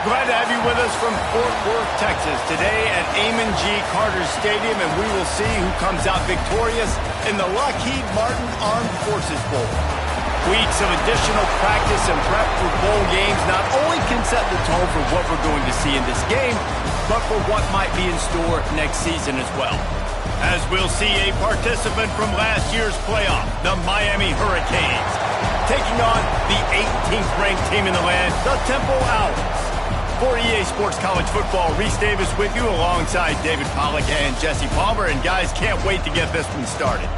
Glad to have you with us from Fort Worth, Texas, today at Amon G. Carter Stadium, and we will see who comes out victorious in the Lockheed Martin Armed Forces Bowl. Weeks of additional practice and prep for bowl games not only can set the tone for what we're going to see in this game, but for what might be in store next season as well. As we'll see a participant from last year's playoff, the Miami Hurricanes, taking on the 18th ranked team in the land, the Temple Owls. For EA Sports College Football, Reese Davis with you alongside David Pollack and Jesse Palmer. And guys, can't wait to get this one started.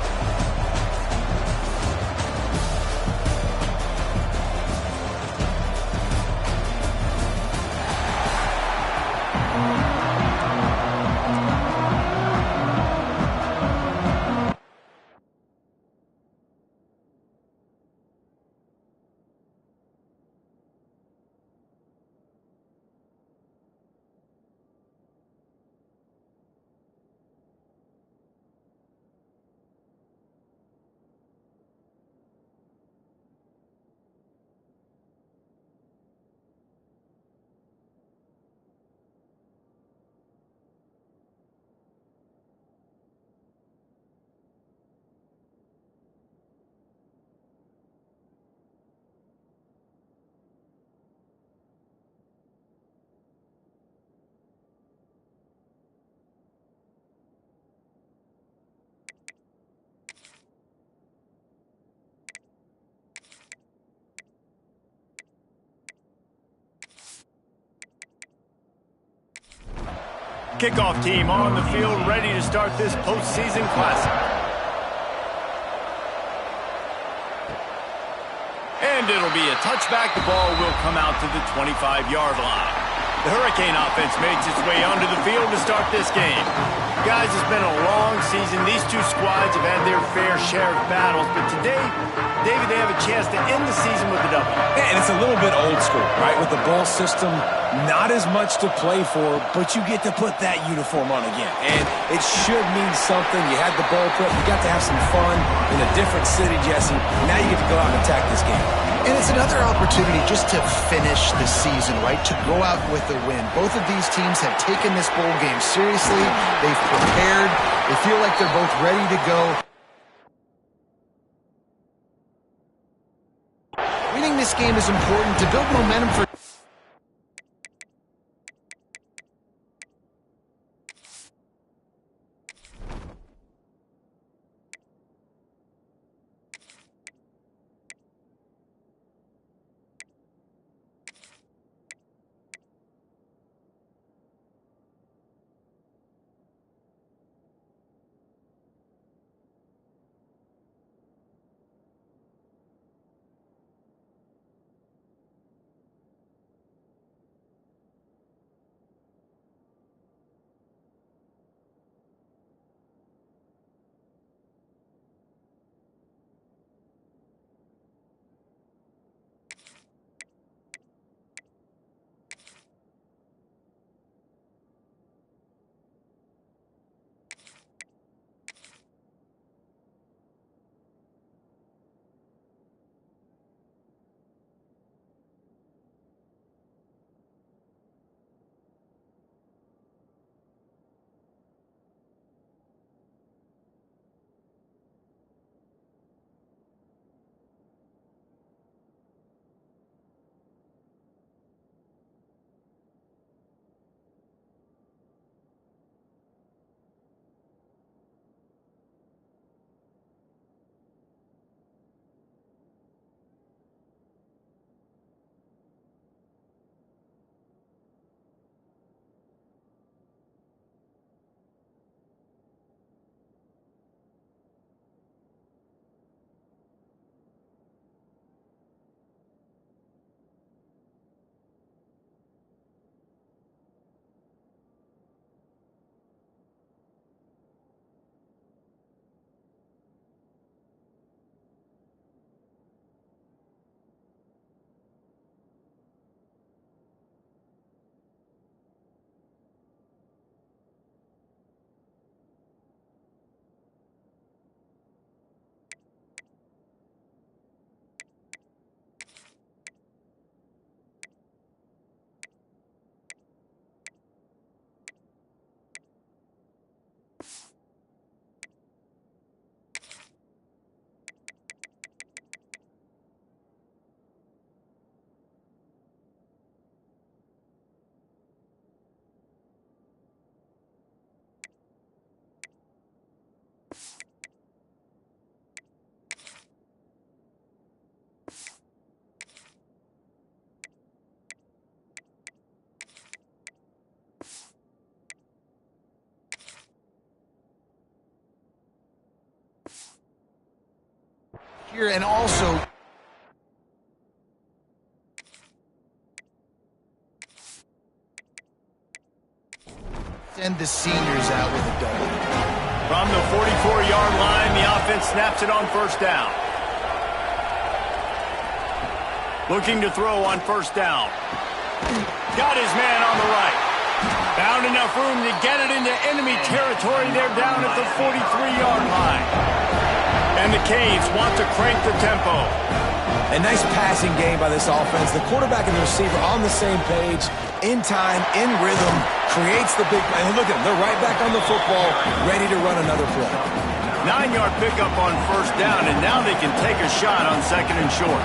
Kickoff team on the field, ready to start this postseason classic. And it'll be a touchback. The ball will come out to the 25-yard line. The Hurricane offense makes its way onto the field to start this game. Guys, it's been a long season. These two squads have had their fair share of battles, but today, David, they have a chance to end the season with a W. And it's a little bit old school, right? With the bowl system, not as much to play for, but you get to put that uniform on again. And it should mean something. You had the bowl prep. You got to have some fun in a different city, Jesse. Now you get to go out and attack this game. And it's another opportunity just to finish the season, right? To go out with a win. Both of these teams have taken this bowl game seriously. They've prepared. They feel like they're both ready to go. Winning this game is important to build momentum for... here, and also send the seniors out with a double. From the 44-yard line, the offense snaps it on first down. Looking to throw on first down. Got his man on the right. Found enough room to get it into enemy territory. They're down at the 43-yard line. And the Canes want to crank the tempo. A nice passing game by this offense. The quarterback and the receiver on the same page, in time, in rhythm, creates the big play. And look at them. They're right back on the football, ready to run another play. 9-yard pickup on first down, and now they can take a shot on second and short.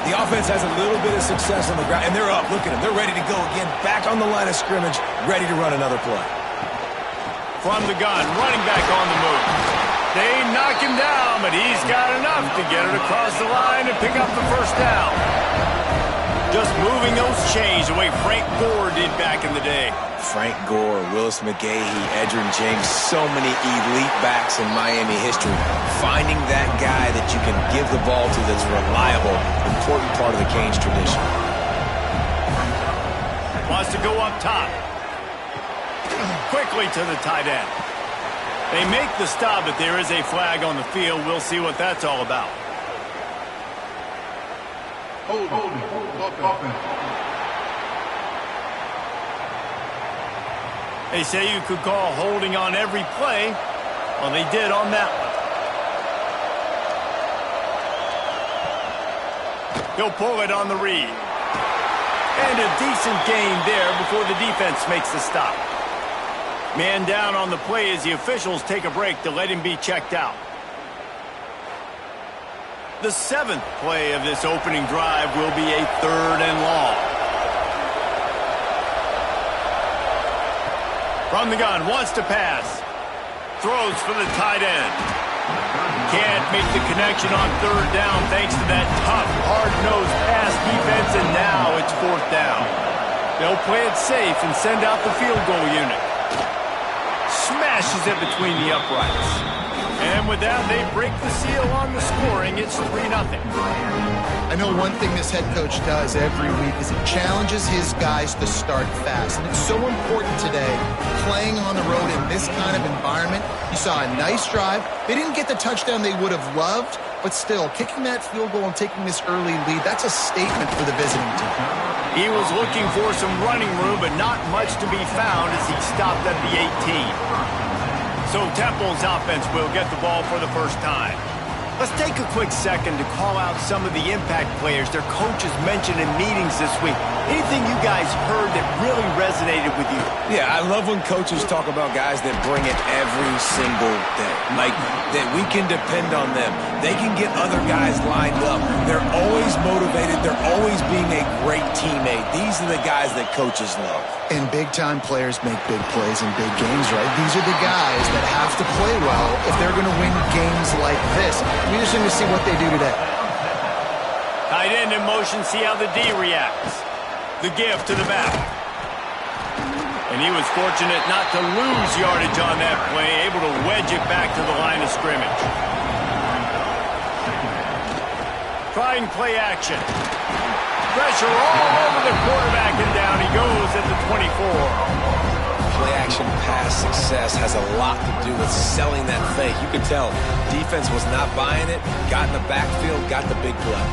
The offense has a little bit of success on the ground, and they're up. Look at them. They're ready to go again, back on the line of scrimmage, ready to run another play. From the gun, running back on the move. They knock him down, but he's got enough to get it across the line and pick up the first down. Just moving those chains the way Frank Gore did back in the day. Frank Gore, Willis McGahee, Edgerrin James, so many elite backs in Miami history. Finding that guy that you can give the ball to that's reliable, important part of the Canes tradition. Wants to go up top. Quickly to the tight end. They make the stop, but there is a flag on the field. We'll see what that's all about. They say you could call holding on every play. Well, they did on that one. He'll pull it on the read. And a decent gain there before the defense makes the stop. Man down on the play as the officials take a break to let him be checked out. The 7th play of this opening drive will be a 3rd and long. From the gun, wants to pass. Throws for the tight end. Can't make the connection on 3rd down thanks to that tough, hard-nosed pass defense, and now it's 4th down. They'll play it safe and send out the field goal unit. Smashes it between the uprights. And with that, they break the seal on the scoring. It's 3-0. I know one thing this head coach does every week is he challenges his guys to start fast. And it's so important today, playing on the road in this kind of environment. You saw a nice drive. They didn't get the touchdown they would have loved, but still, kicking that field goal and taking this early lead, that's a statement for the visiting team. He was looking for some running room, but not much to be found as he stopped at the 18. So Temple's offense will get the ball for the first time. Let's take a quick second to call out some of the impact players their coaches mentioned in meetings this week. Anything you guys heard that really resonated with you? Yeah, I love when coaches talk about guys that bring it every single day. Like, that we can depend on them. They can get other guys lined up. They're always motivated. They're always being a great teammate. These are the guys that coaches love. And big-time players make big plays in big games, right? These are the guys that have to play well if they're going to win games like this. We're just going to see what they do today. Tight end in motion, see how the D reacts. The give to the back. And he was fortunate not to lose yardage on that play, able to wedge it back to the line of scrimmage. Trying play action. Pressure all over the quarterback, and down he goes at the 24. Play-action pass success has a lot to do with selling that fake. You could tell defense was not buying it, got in the backfield, got the big play.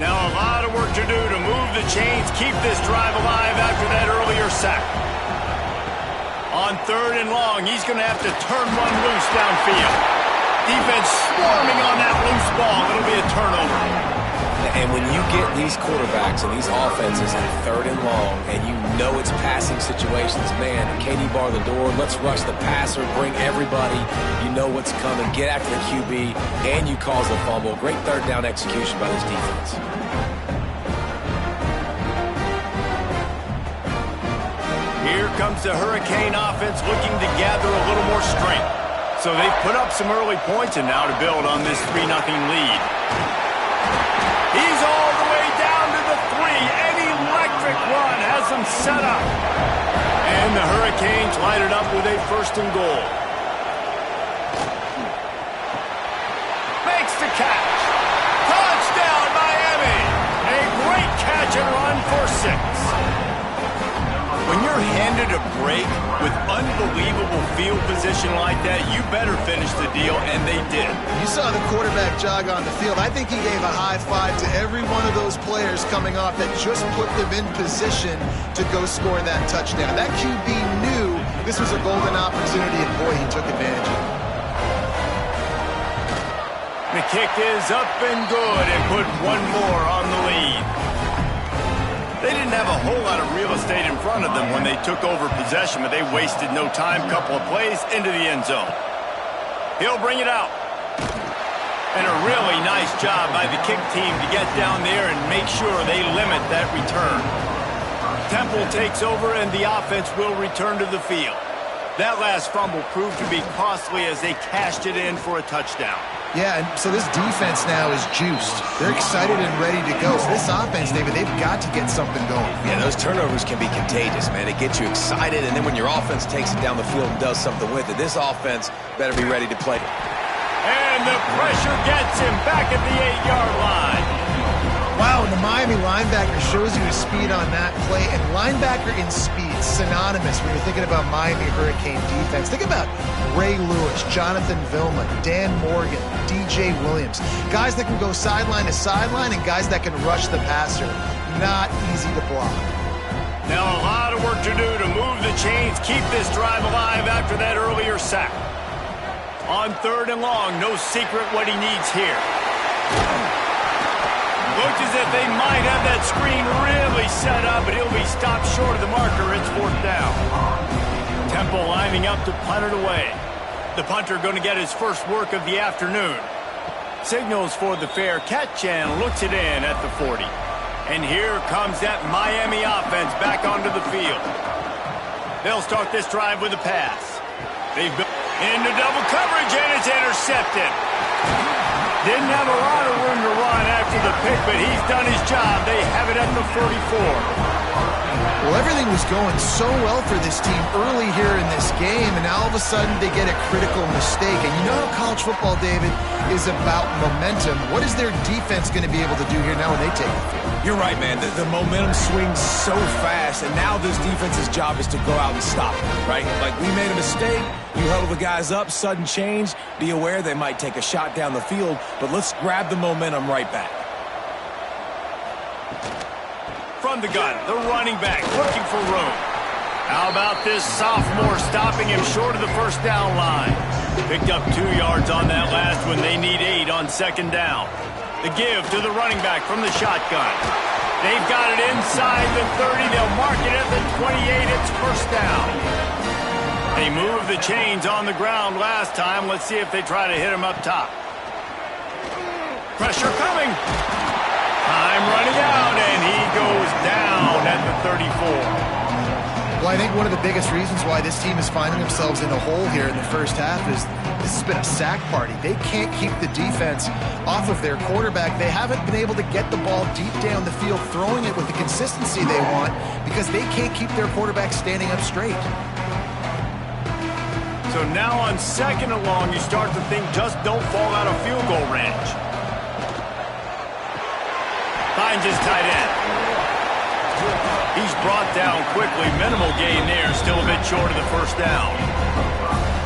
Now a lot of work to do to move the chains, keep this drive alive after that earlier sack. On 3rd and long, he's going to have to turn one loose downfield. Defense swarming on that loose ball. It'll be a turnover. And when you get these quarterbacks and these offenses in 3rd and long, and you know it's passing situations, man, Katie bar the door, let's rush the passer, bring everybody. You know what's coming. Get after the QB, and you cause the fumble. Great 3rd down execution by this defense. Here comes the Hurricane offense looking to gather a little more strength. So they've put up some early points and now to build on this 3-0 lead. He's all the way down to the 3. An electric run has them set up. And the Hurricanes light it up with a 1st and goal. Makes the catch. Touchdown, Miami. A great catch and run for 6. When you're handed a break with unbelievable field position like that, you better finish the deal, and they did. You saw the quarterback jog on the field. I think he gave a high five to every one of those players coming off that just put them in position to go score that touchdown. That QB knew this was a golden opportunity, and boy, he took advantage of it. The kick is up and good and put one more on the lead. They didn't have a whole lot of real estate in front of them when they took over possession, but they wasted no time. Couple of plays into the end zone. He'll bring it out. And a really nice job by the kick team to get down there and make sure they limit that return. Temple takes over and the offense will return to the field. That last fumble proved to be costly as they cashed it in for a touchdown. Yeah, and so this defense now is juiced. They're excited and ready to go. So this offense, David, they've got to get something going. Yeah, those turnovers can be contagious, man. It gets you excited, and then when your offense takes it down the field and does something with it, this offense better be ready to play. And the pressure gets him back at the 8-yard line. Wow, and the Miami linebacker shows you his speed on that play. And linebacker in speed, synonymous when you're thinking about Miami Hurricane defense. Think about Ray Lewis, Jonathan Vilma, Dan Morgan, DJ Williams. Guys that can go sideline to sideline and guys that can rush the passer. Not easy to block. Now a lot of work to do to move the chains, keep this drive alive after that earlier sack. On 3rd and long, no secret what he needs here. Looks as if they might have that screen really set up, but he'll be stopped short of the marker. It's 4th down. Temple lining up to punt it away. The punter going to get his first work of the afternoon. Signals for the fair catch and looks it in at the 40. And here comes that Miami offense back onto the field. They'll start this drive with a pass. They've been into double coverage and it's intercepted. Didn't have a lot of room to run after the pick, but he's done his job. They have it at the 44. Well, everything was going so well for this team early here in this game, and now all of a sudden they get a critical mistake. And you know how college football, David, is about momentum. What is their defense going to be able to do here now when they take the field? You're right, man. The momentum swings so fast, and now this defense's job is to go out and stop it, right? Like, we made a mistake. You huddle the guys up, sudden change. Be aware they might take a shot down the field, but let's grab the momentum right back. From the gun, the running back looking for room. How about this sophomore stopping him short of the 1st down line? Picked up 2 yards on that last one. They need 8 on 2nd down. The give to the running back from the shotgun. They've got it inside the 30. They'll mark it at the 28. It's 1st down. They moved the chains on the ground last time. Let's see if they try to hit him up top. Pressure coming. Time running out, and he goes down at the 34. Well, I think one of the biggest reasons why this team is finding themselves in a hole here in the first half is this has been a sack party. They can't keep the defense off of their quarterback. They haven't been able to get the ball deep down the field, throwing it with the consistency they want because they can't keep their quarterback standing up straight. So now on 2nd and long, you start to think just don't fall out of field goal range. Finds his tight end. He's brought down quickly. Minimal gain there. Still a bit short of the 1st down.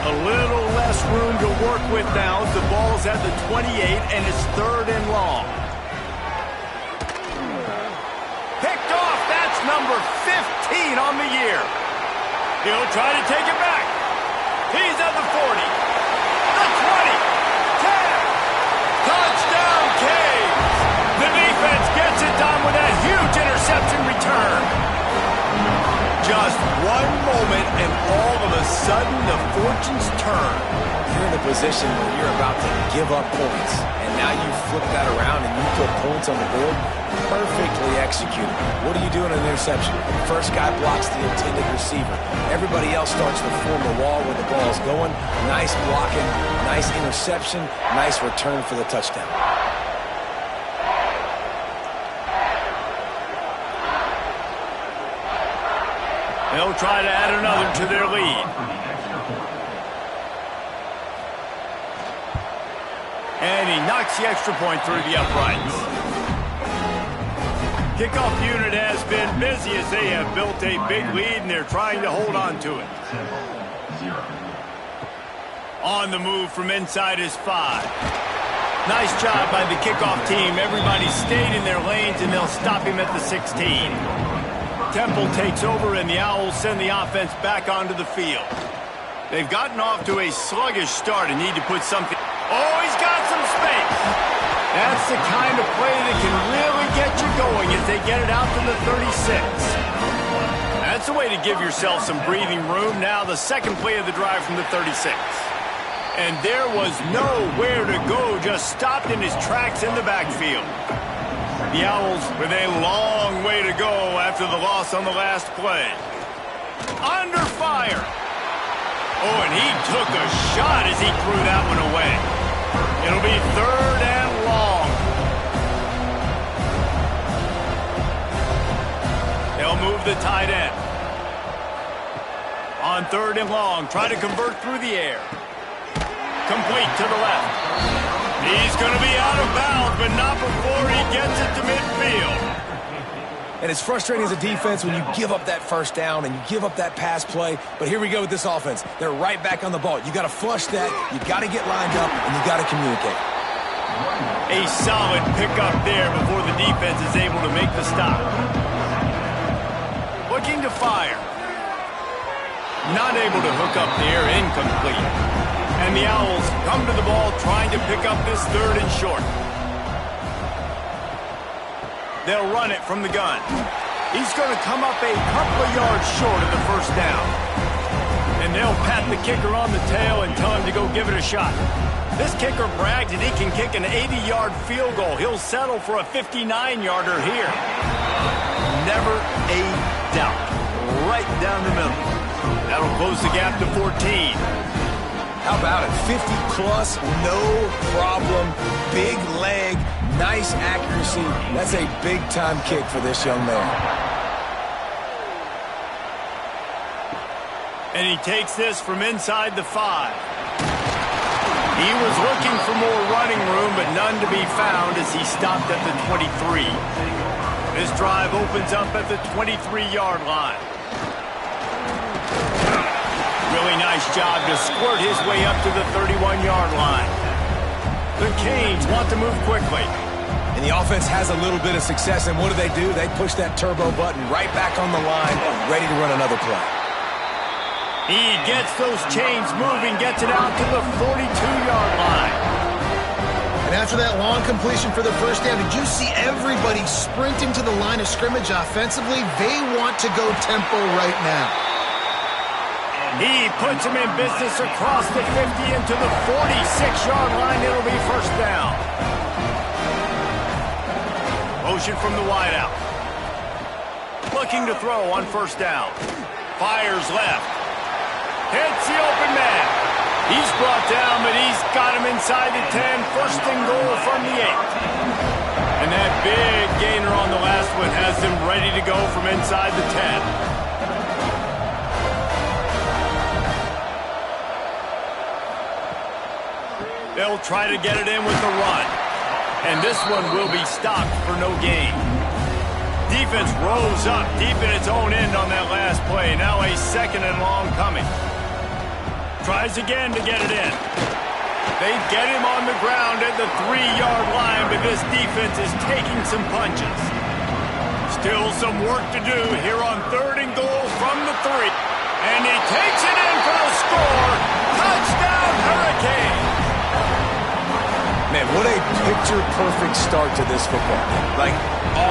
A little less room to work with now. The ball's at the 28, and it's 3rd and long. Picked off. That's number 15 on the year. He'll try to take it back. He's at the 40. The 20. 10. Touchdown, Caves. The defense gets it done with that huge interception return. Just one moment, and all of a sudden, the fortunes turn. You're in a position where you're about to give up points, and now you flip that around and you put points on the board. Perfectly executed. What do you do in an interception? First guy blocks the intended receiver. Everybody else starts to form a wall when the ball's going. Nice blocking, nice interception, nice return for the touchdown. They'll try to add another to their lead. And he knocks the extra point through the uprights. Kickoff unit has been busy as they have built a big lead, and they're trying to hold on to it. On the move from inside is 5. Nice job by the kickoff team. Everybody stayed in their lanes, and they'll stop him at the 16. Temple takes over, and the Owls send the offense back onto the field. They've gotten off to a sluggish start and need to put something... Oh, he's got some space. That's the kind of play that can really get you going as they get it out to the 36. That's a way to give yourself some breathing room. Now the second play of the drive from the 36. And there was nowhere to go, just stopped in his tracks in the backfield. The Owls with a long way to go after the loss on the last play. Under fire. Oh, and he took a shot as he threw that one away. It'll be 3rd and long. They'll move the tight end. On 3rd and long, try to convert through the air. Complete to the left. He's going to be out of bounds, but not before he gets it to midfield. And it's frustrating as a defense when you give up that first down and you give up that pass play. But here we go with this offense. They're right back on the ball. You got to flush that. You got to get lined up, and you got to communicate. A solid pickup there before the defense is able to make the stop. Looking to fire. Not able to hook up there. Incomplete. And the Owls come to the ball trying to pick up this 3rd and short. They'll run it from the gun. He's going to come up a couple of yards short of the first down. And they'll pat the kicker on the tail and tell him to go give it a shot. This kicker bragged that he can kick an 80-yard field goal. He'll settle for a 59-yarder here. Never a doubt. Right down the middle. That'll close the gap to 14. How about it? 50-plus, no problem. Big leg, nice accuracy. That's a big-time kick for this young man. And he takes this from inside the 5. He was looking for more running room, but none to be found as he stopped at the 23. This drive opens up at the 23-yard line. Really nice job to squirt his way up to the 31-yard line. The Canes want to move quickly. And the offense has a little bit of success, and what do? They push that turbo button right back on the line, ready to run another play. He gets those chains moving, gets it out to the 42-yard line. And after that long completion for the first down, did you see everybody sprinting to the line of scrimmage offensively? They want to go tempo right now. He puts him in business across the 50 into the 46-yard line. It'll be first down. Motion from the wideout. Looking to throw on first down. Fires left. Hits the open man. He's brought down, but he's got him inside the 10. First and goal from the 8. And that big gainer on the last one has them ready to go from inside the 10. They'll try to get it in with the run. And this one will be stopped for no gain. Defense rose up deep in its own end on that last play. Now a 2nd and long coming. Tries again to get it in. They get him on the ground at the 3-yard line, but this defense is taking some punches. Still some work to do here on 3rd and goal from the 3. And he takes it in for the score. Touchdown, Hurricane. Man, what a picture-perfect start to this football. Like,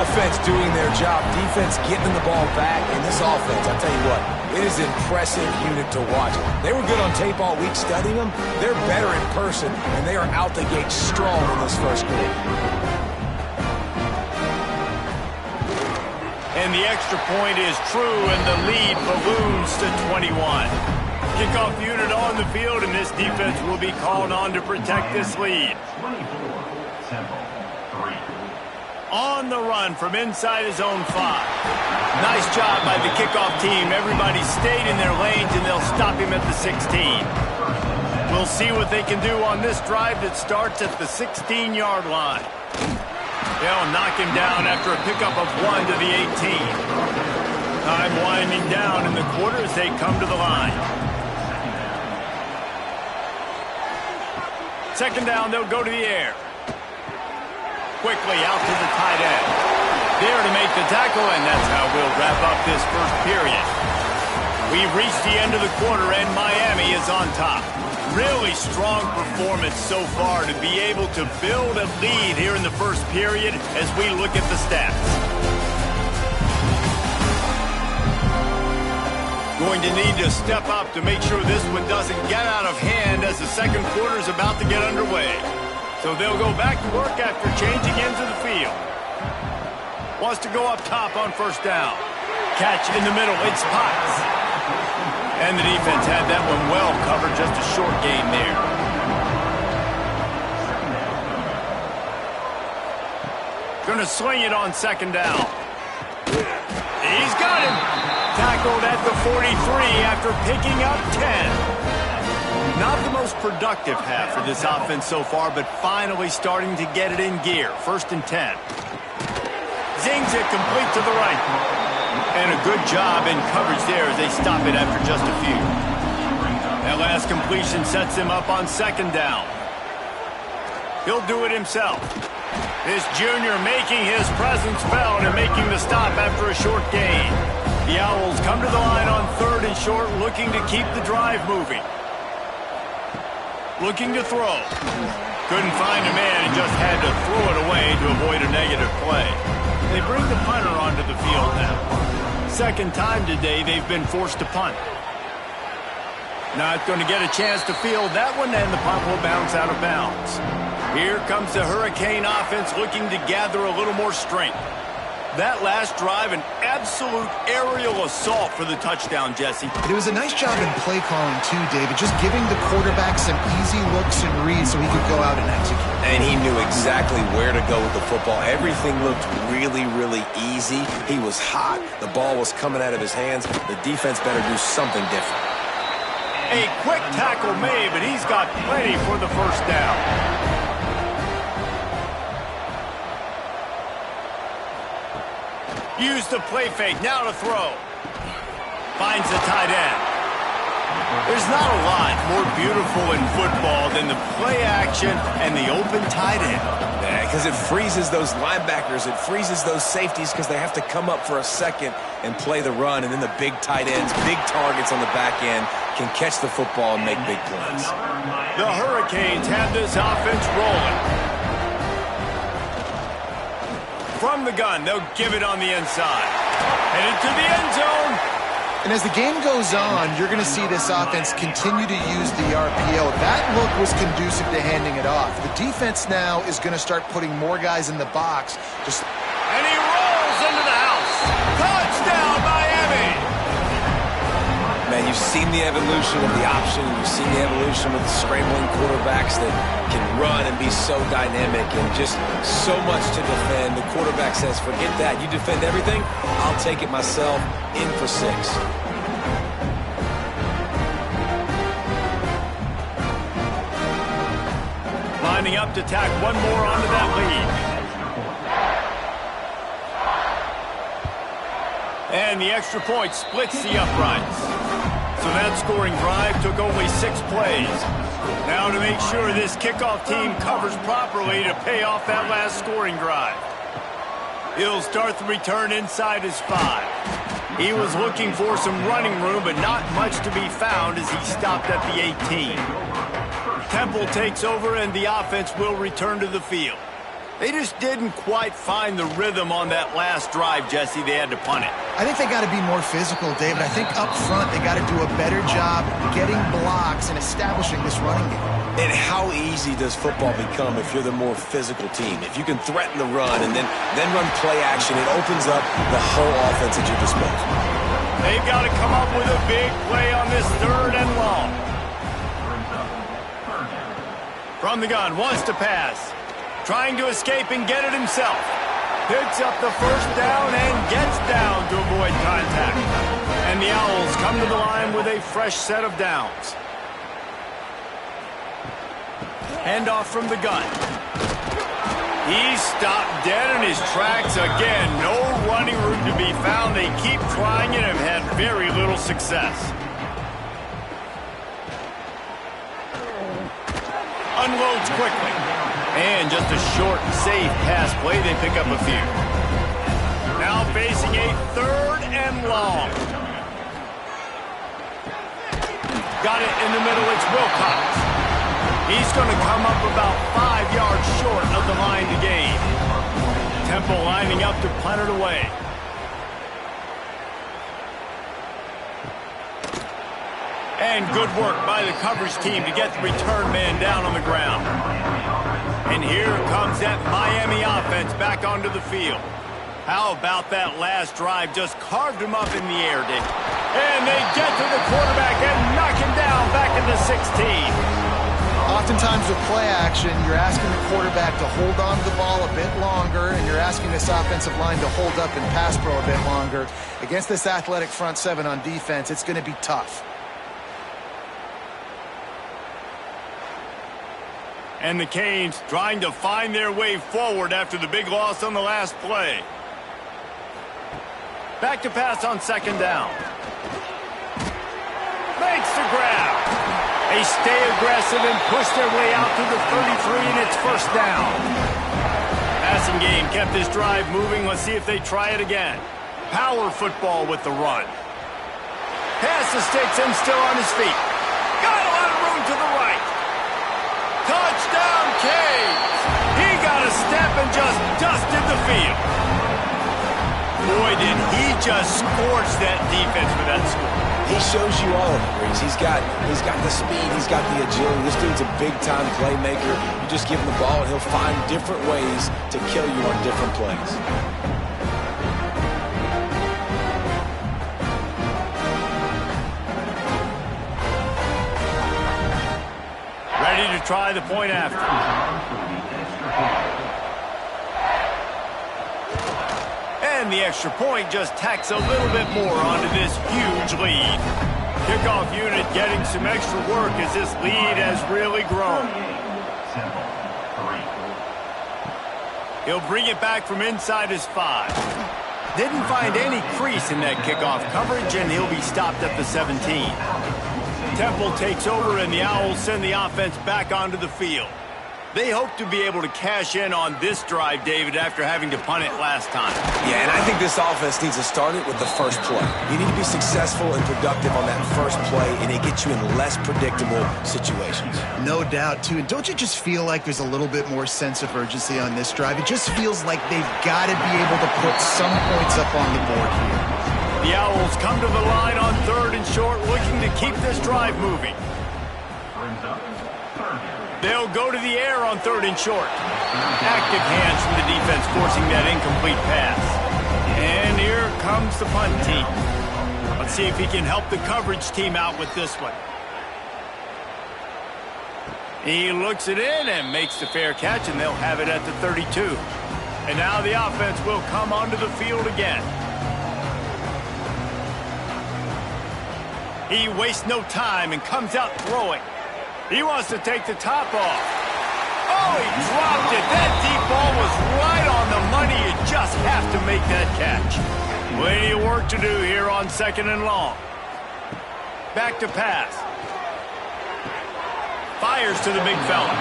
offense doing their job, defense getting the ball back, and this offense, I'll tell you what, it is an impressive unit to watch. They were good on tape all week studying them. They're better in person, and they are out the gate strong in this first quarter. And the extra point is true, and the lead balloons to 21. Kickoff unit on the field, and this defense will be called on to protect this lead. On the run from inside his own 5. Nice job by the kickoff team. Everybody stayed in their lanes, and they'll stop him at the 16. We'll see what they can do on this drive that starts at the 16-yard line. They'll knock him down after a pickup of 1 to the 18. Time winding down in the quarter as they come to the line. Second down, they'll go to the air. Quickly out to the tight end. There to make the tackle, and that's how we'll wrap up this first period. We've reached the end of the quarter, and Miami is on top. Really strong performance so far to be able to build a lead here in the first period as we look at the stats. Going to need to step up to make sure this one doesn't get out of hand as the second quarter is about to get underway. So they'll go back to work after changing ends of the field. Wants to go up top on first down. Catch in the middle, it's Potts. And the defense had that one well covered, just a short gain there. Going to sling it on second down. He's got him. Tackled at the 43 after picking up 10. Not the most productive half for this offense so far, but finally starting to get it in gear. First and 10. Zings it complete to the right. And a good job in coverage there as they stop it after just a few. That last completion sets him up on second down. He'll do it himself. This junior making his presence felt and making the stop after a short gain. The Owls come to the line on third and short, looking to keep the drive moving. Looking to throw. Couldn't find a man and just had to throw it away to avoid a negative play. They bring the punter onto the field now. Second time today they've been forced to punt. Not going to get a chance to field that one, and the punt will bounce out of bounds. Here comes the Hurricane offense looking to gather a little more strength. That last drive, an absolute aerial assault for the touchdown, Jesse. It was a nice job in play calling too, David, just giving the quarterback some easy looks and reads so he could go out and execute. And he knew exactly where to go with the football. Everything looked really, really easy. He was hot. The ball was coming out of his hands. The defense better do something different. A quick tackle made, but he's got plenty for the first down. Use the play fake, now to throw. Finds the tight end. There's not a lot more beautiful in football than the play action and the open tight end. Yeah, because it freezes those linebackers. It freezes those safeties because they have to come up for a second and play the run. And then the big tight ends, big targets on the back end, can catch the football and make big plays. The Hurricanes have this offense rolling. From the gun, they'll give it on the inside. Headed to the end zone. And as the game goes on, you're going to see this offense continue to use the RPO. That look was conducive to handing it off. The defense now is going to start putting more guys in the box. And he rolls into the house. Touchdown, Miami! Man, you've seen the evolution of the option. You've seen the evolution with the scrambling quarterbacks that can run and be so dynamic and just so much to defend. The quarterback says, forget that. You defend everything, I'll take it myself. In for 6. Lining up to tack one more onto that lead. And the extra point splits the uprights. So that scoring drive took only 6 plays. Now to make sure this kickoff team covers properly to pay off that last scoring drive. He'll start the return inside his 5. He was looking for some running room, but not much to be found as he stopped at the 18. Temple takes over, and the offense will return to the field. They just didn't quite find the rhythm on that last drive, Jesse. They had to punt it. I think they got to be more physical, David. I think up front they got to do a better job getting blocks and establishing this running game. And how easy does football become if you're the more physical team? If you can threaten the run and then run play action, it opens up the whole offense at your disposal. They've got to come up with a big play on this third and long. From the gun, wants to pass. Trying to escape and get it himself. Picks up the first down and gets down to avoid contact. And the Owls come to the line with a fresh set of downs. Handoff from the gun. He's stopped dead in his tracks again. No running room to be found. They keep trying it and have had very little success. Unloads quickly. And just a short, safe pass play. They pick up a few. Now facing a 3rd and long. Got it in the middle. It's Wilcox. He's going to come up about 5 yards short of the line to gain. Temple lining up to punt it away. And good work by the coverage team to get the return man down on the ground. And here comes that Miami offense back onto the field. How about that last drive? Just carved him up in the air, Dick. And they get to the quarterback and knock him down back into 16. Oftentimes with play action, you're asking the quarterback to hold on to the ball a bit longer, and you're asking this offensive line to hold up and pass pro a bit longer. Against this athletic front seven on defense, it's going to be tough. And the Canes trying to find their way forward after the big loss on the last play. Back to pass on 2nd down. Makes the grab. They stay aggressive and push their way out to the 33, and it's 1st down. Passing game kept this drive moving. Let's see if they try it again. Power football with the run. Pass the sticks and still on his feet. Got a lot of room to the right. Touchdown, Canes! He got a step and just dusted the field. Boy, did he just scorch that defense for that score. He shows you all of it, Breeze. He's got the speed, he's got the agility. This dude's a big-time playmaker. You just give him the ball, and he'll find different ways to kill you on different plays. To try the point after. And the extra point just tacks a little bit more onto this huge lead. Kickoff unit getting some extra work as this lead has really grown. He'll bring it back from inside his 5. Didn't find any crease in that kickoff coverage, and he'll be stopped at the 17. Temple takes over, and the Owls send the offense back onto the field. They hope to be able to cash in on this drive, David, after having to punt it last time. Yeah, and I think this offense needs to start it with the first play. You need to be successful and productive on that first play, and it gets you in less predictable situations. No doubt, too. And don't you just feel like there's a little bit more sense of urgency on this drive? It just feels like they've got to be able to put some points up on the board here. The Owls come to the line on 3rd and short, looking to keep this drive moving. They'll go to the air on 3rd and short. Active hands from the defense forcing that incomplete pass. And here comes the punt team. Let's see if he can help the coverage team out with this one. He looks it in and makes the fair catch, and they'll have it at the 32. And now the offense will come onto the field again. He wastes no time and comes out throwing. He wants to take the top off. Oh, he dropped it. That deep ball was right on the money. You just have to make that catch. Plenty of work to do here on 2nd and long. Back to pass. Fires to the big fella.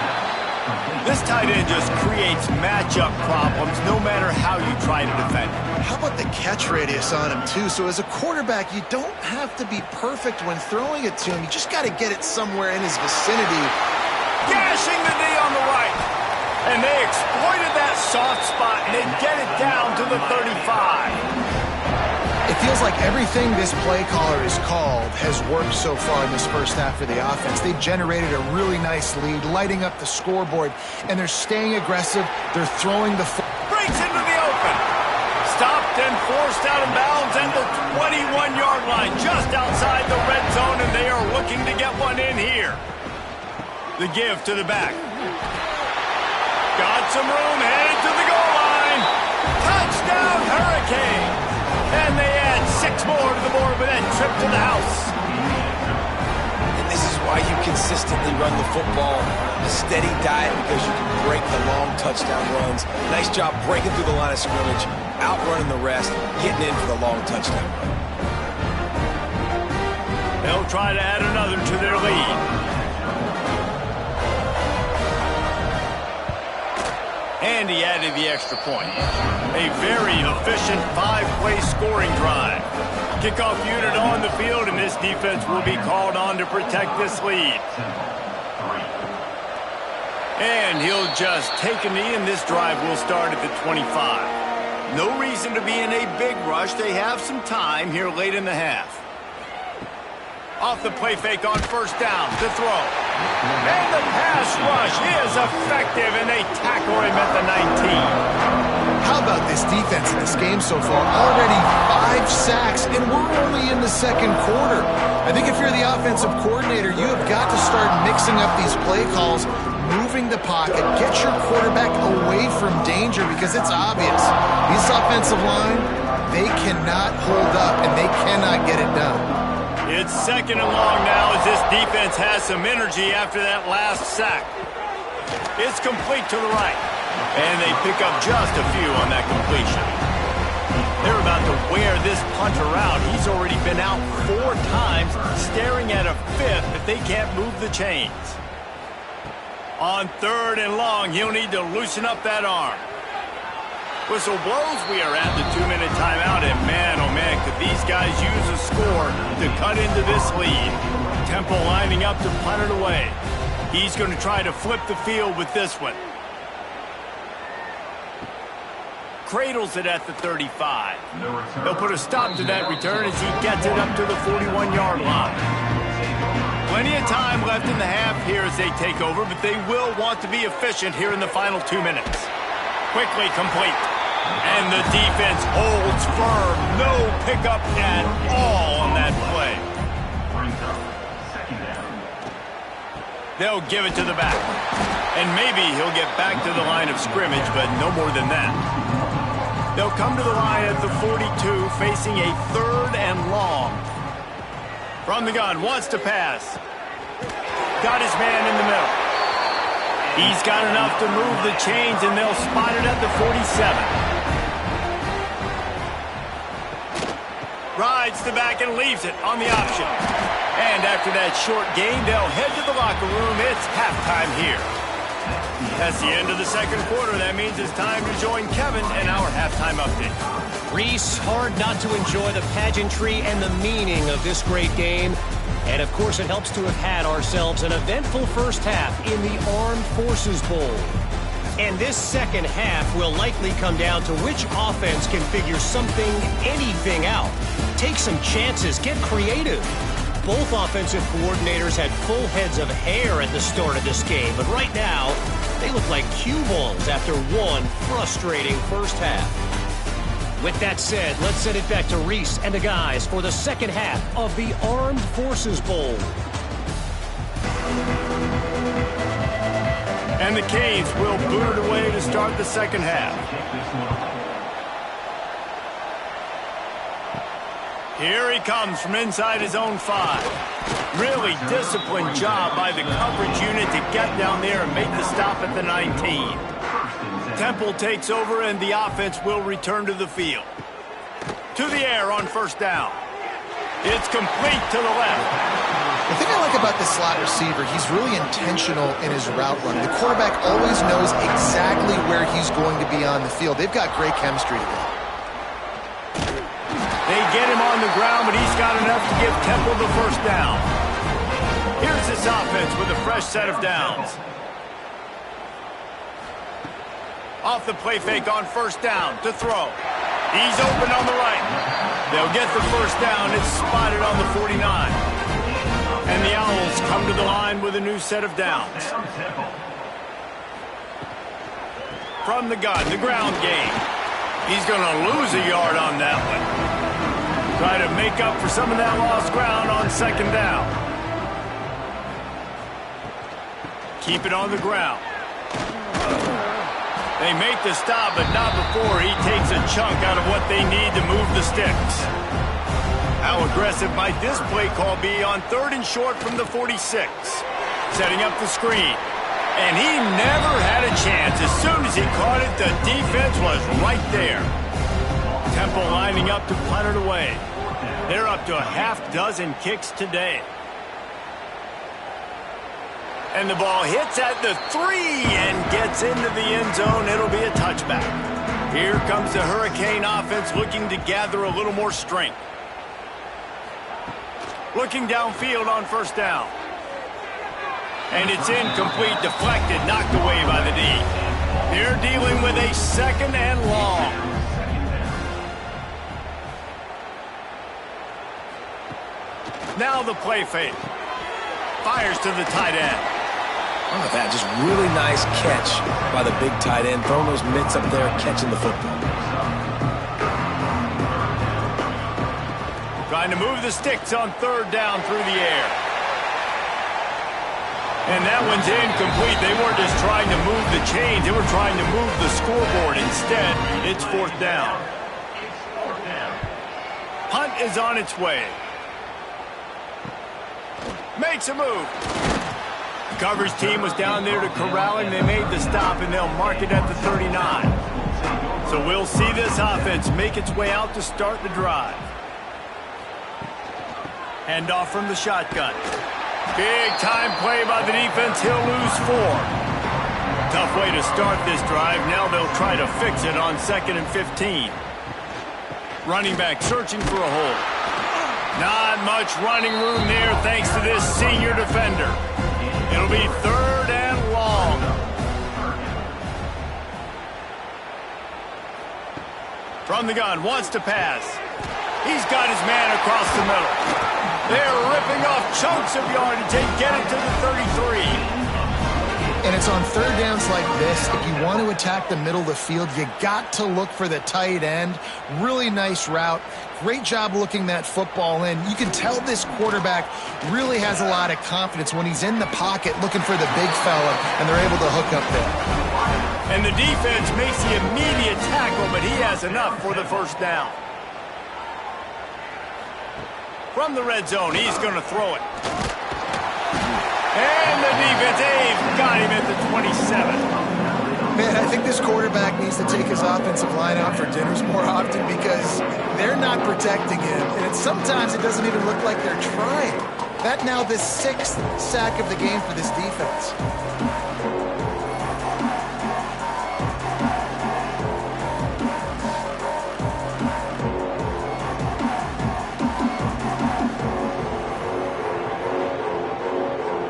This tight end just creates matchup problems no matter how you try to defend him. How about the catch radius on him, too? So as a quarterback, you don't have to be perfect when throwing it to him. You just got to get it somewhere in his vicinity. Gashing the knee on the right. And they exploited that soft spot, and they get it down to the 35. It feels like everything this play caller has called has worked so far in this first half for the offense. They've generated a really nice lead, lighting up the scoreboard, and they're staying aggressive. They're throwing the breaks into the open. Stopped and forced out of bounds at the 21-yard line, just outside the red zone, and they are looking to get one in here. The give to the back. Got some room, headed to the goal line. to the house. And this is why you consistently run the football, a steady diet, because you can break the long touchdown runs. Nice job breaking through the line of scrimmage, outrunning the rest, getting in for the long touchdown run. They'll try to add another to their lead. And he added the extra point. A very efficient 5-play scoring drive. Kickoff unit on the field, and this defense will be called on to protect this lead. And he'll just take a knee, and this drive will start at the 25. No reason to be in a big rush. They have some time here late in the half. Off the play fake on first down to throw. And the pass rush is effective, and they tackle him at the 19. How about this defense in this game so far? Already 5 sacks, and we're only in the second quarter. I think if you're the offensive coordinator, you have got to start mixing up these play calls, moving the pocket, get your quarterback away from danger, because it's obvious. This offensive line, they cannot hold up, and they cannot get it done. It's second and long now as this defense has some energy after that last sack. It's complete to the right. And they pick up just a few on that completion. They're about to wear this punter out. He's already been out 4 times, staring at a 5th if they can't move the chains. On third and long, he'll need to loosen up that arm. Whistle blows, we are at the 2-minute timeout, and man, oh man, could these guys use a score to cut into this lead. Temple lining up to punt it away. He's going to try to flip the field with this one. Cradles it at the 35. They'll put a stop to that return as he gets it up to the 41-yard line. Plenty of time left in the half here as they take over, but they will want to be efficient here in the final 2 minutes. Quickly complete. And the defense holds firm. No pickup at all on that play. They'll give it to the back. And maybe he'll get back to the line of scrimmage, but no more than that. They'll come to the line at the 42, facing a 3rd and long. From the gun, wants to pass. Got his man in the middle. He's got enough to move the chains, and they'll spot it at the 47. Rides the back and leaves it on the option. And after that short gain, they'll head to the locker room. It's halftime here. That's the end of the second quarter. That means it's time to join Kevin in our halftime update. Reese, hard not to enjoy the pageantry and the meaning of this great game. And, of course, it helps to have had ourselves an eventful first half in the Armed Forces Bowl. And this second half will likely come down to which offense can figure something, anything out. Take some chances, get creative. Both offensive coordinators had full heads of hair at the start of this game, but right now, they look like cue balls after one frustrating first half. With that said, let's send it back to Reese and the guys for the second half of the Armed Forces Bowl. And the Canes will boot it away to start the second half. Here he comes from inside his own 5. Really disciplined job by the coverage unit to get down there and make the stop at the 19. Temple takes over, and the offense will return to the field. To the air on first down. It's complete to the left. The thing I like about this slot receiver, he's really intentional in his route running. The quarterback always knows exactly where he's going to be on the field. They've got great chemistry together. They get him on the ground, but he's got enough to give Temple the first down. Here's this offense with a fresh set of downs. Off the play fake on first down to throw. He's open on the right. They'll get the first down. It's spotted on the 49. And the Owls come to the line with a new set of downs. From the gun, the ground game. He's going to lose a yard on that one. Try to make up for some of that lost ground on second down. Keep it on the ground. They make the stop, but not before he takes a chunk out of what they need to move the sticks. How aggressive might this play call be on 3rd and short from the 46? Setting up the screen. And he never had a chance. As soon as he caught it, the defense was right there. Temple lining up to punt it away. They're up to a half dozen kicks today. And the ball hits at the 3 and gets into the end zone. It'll be a touchback. Here comes the Hurricane offense looking to gather a little more strength. Looking downfield on 1st down. And it's incomplete, deflected, knocked away by the D. They're dealing with a 2nd and long. Now the play fake. Fires to the tight end. Look at that, just really nice catch by the big tight end, throwing those mitts up there, catching the football. Trying to move the sticks on 3rd down through the air. And that one's incomplete. They weren't just trying to move the chains. They were trying to move the scoreboard. Instead, it's 4th down. Punt is on its way. Makes a move. The coverage team was down there to corral him. They made the stop, and they'll mark it at the 39. So we'll see this offense make its way out to start the drive. Handoff from the shotgun. Big time play by the defense. He'll lose 4. Tough way to start this drive. Now they'll try to fix it on 2nd and 15. Running back searching for a hole. Not much running room there thanks to this senior defender. It'll be 3rd and long. From the gun, wants to pass. He's got his man across the middle. They're ripping off chunks of yardage. They get it to the 33. And it's on 3rd downs like this. If you want to attack the middle of the field, you got to look for the tight end. Really nice route. Great job looking that football in. You can tell this quarterback really has a lot of confidence when he's in the pocket looking for the big fella, and they're able to hook up there. And the defense makes the immediate tackle, but he has enough for the 1st down. From the red zone, he's going to throw it. And the defense, they've got him at the 27. Man, I think this quarterback needs to take his offensive line out for dinners more often because they're not protecting him. And sometimes it doesn't even look like they're trying. That now the 6th sack of the game for this defense.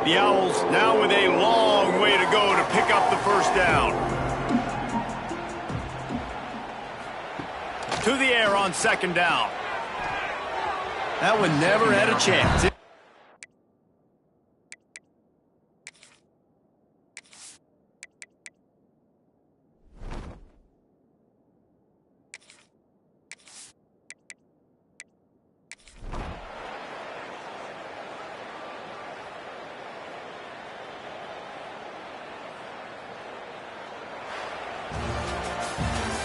The Owls now with a long way to go to pick up the 1st down. To the air on 2nd down. That one never had a chance.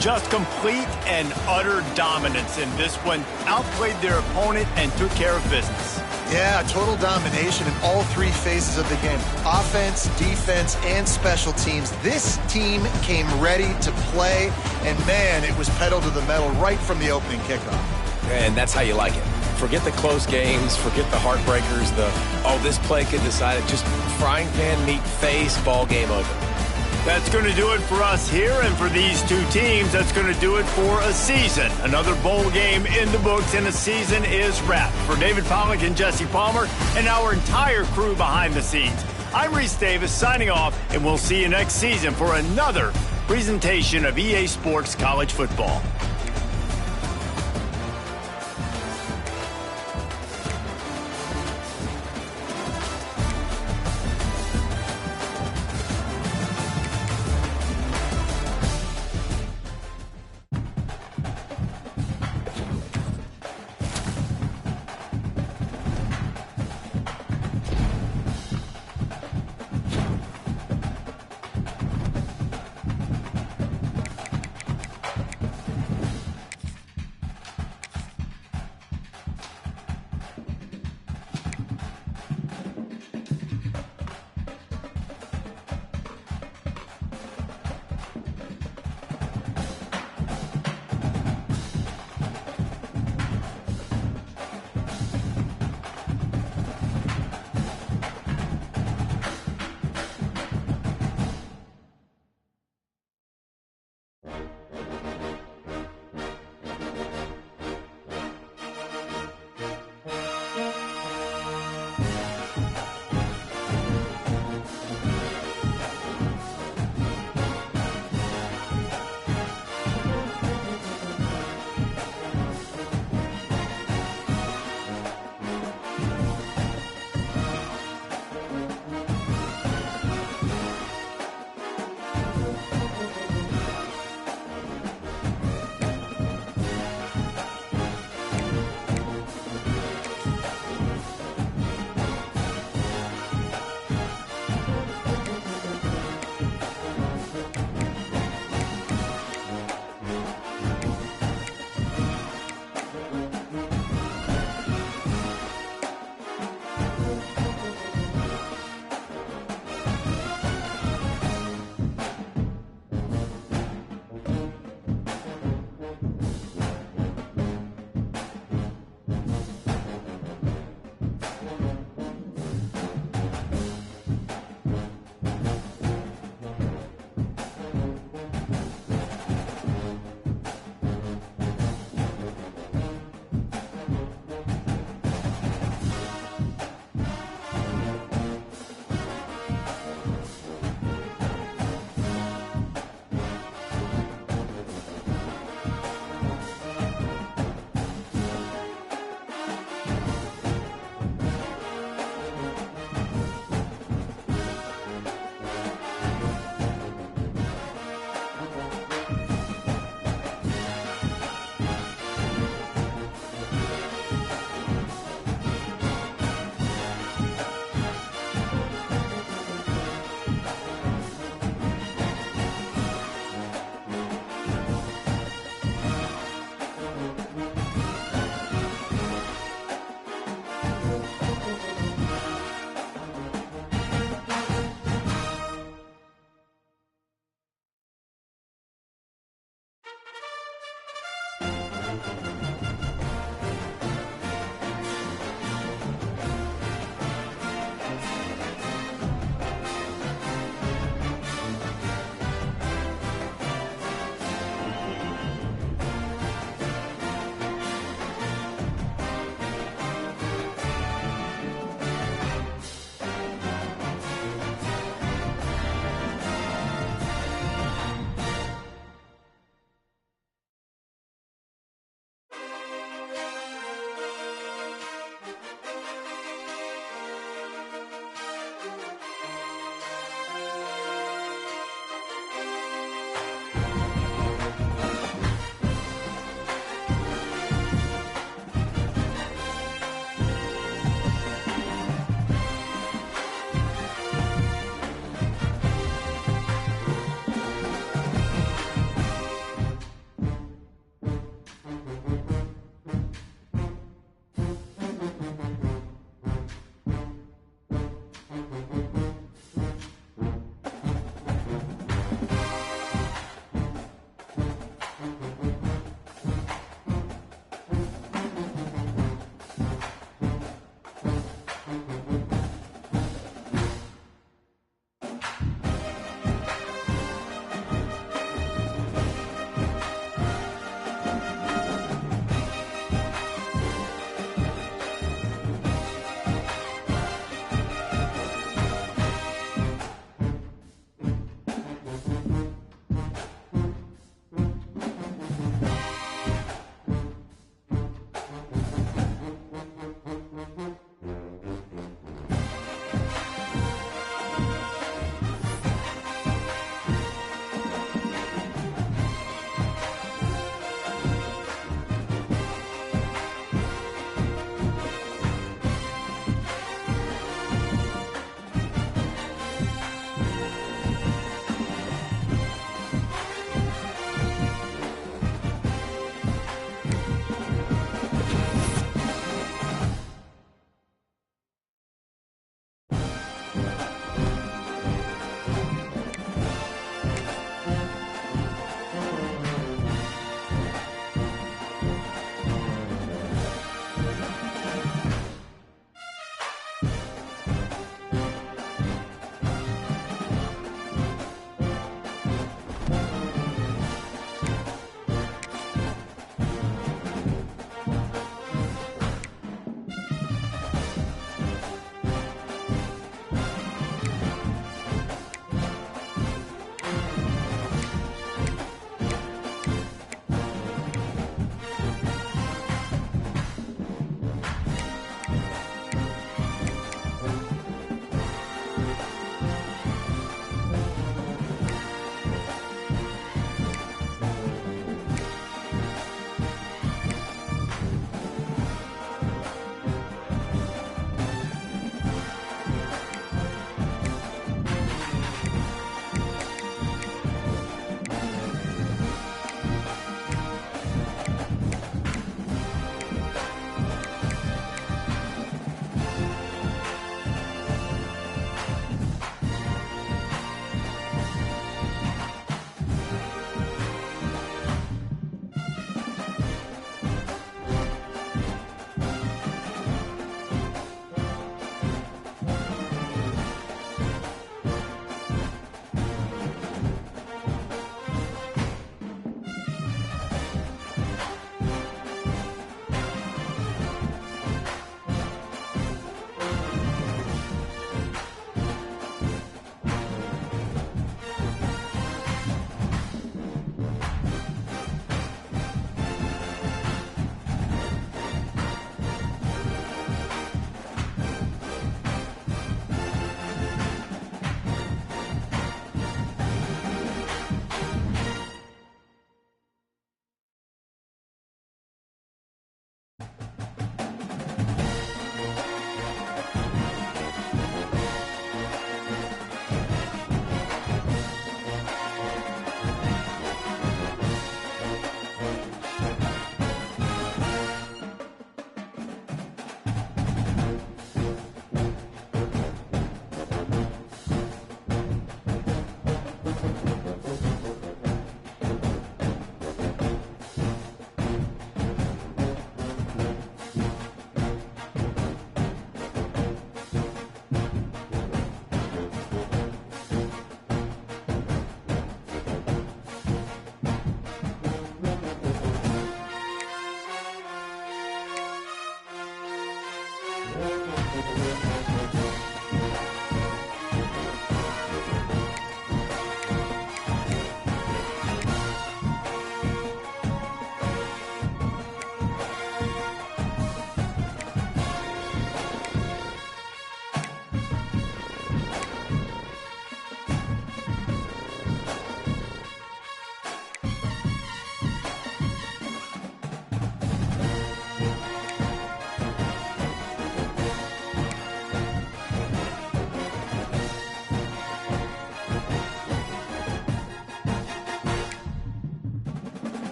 Just complete and utter dominance in this one. Outplayed their opponent and took care of business. Yeah, total domination in all 3 phases of the game. Offense, defense, and special teams. This team came ready to play, and man, it was pedal to the metal right from the opening kickoff. And that's how you like it. Forget the close games, forget the heartbreakers, this play could decide it. Just frying pan meet face, ball game over. That's going to do it for us here, and for these 2 teams, that's going to do it for a season. Another bowl game in the books, and a season is wrapped. For David Pollack and Jesse Palmer, and our entire crew behind the scenes, I'm Reese Davis signing off, and we'll see you next season for another presentation of EA Sports College Football.